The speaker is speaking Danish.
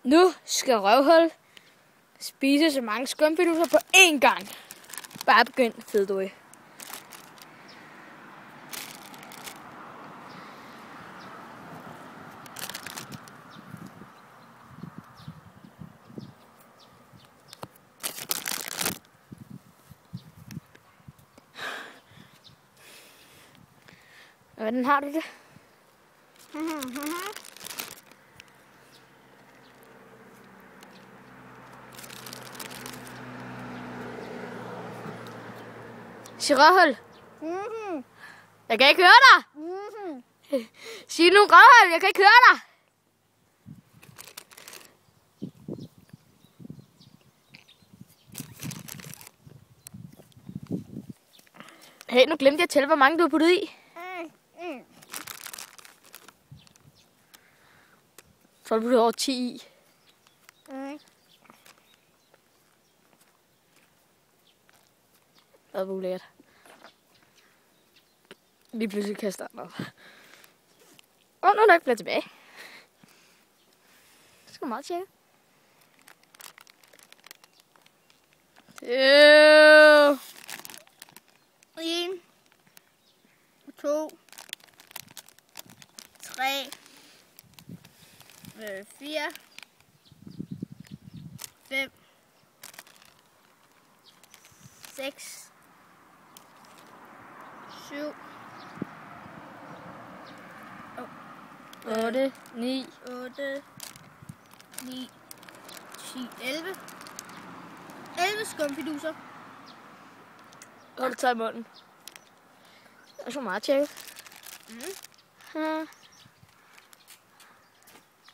Nu skal Røvhul spise så mange skumfiduser på én gang. Bare begynd, Fedtøj. Hvordan har du det? Sig Røvhul. Jeg kan ikke høre dig. Sig nu Røvhul, jeg kan ikke høre dig. Hey, nu glemte jeg at tælle, hvor mange du har puttet i. Så har du puttet over 10 i. Det var ulækkert. Lige pludselig kaster den op. Og nu er der ikke blevet tilbage. Det skal meget tjekke. 1, 2, 3, 4, 5, 6, 7, 8, 9. 8, 9, 10, 11. 11 skumfiduser. Hold du taget i munden. Det er så meget tjekke. Mm.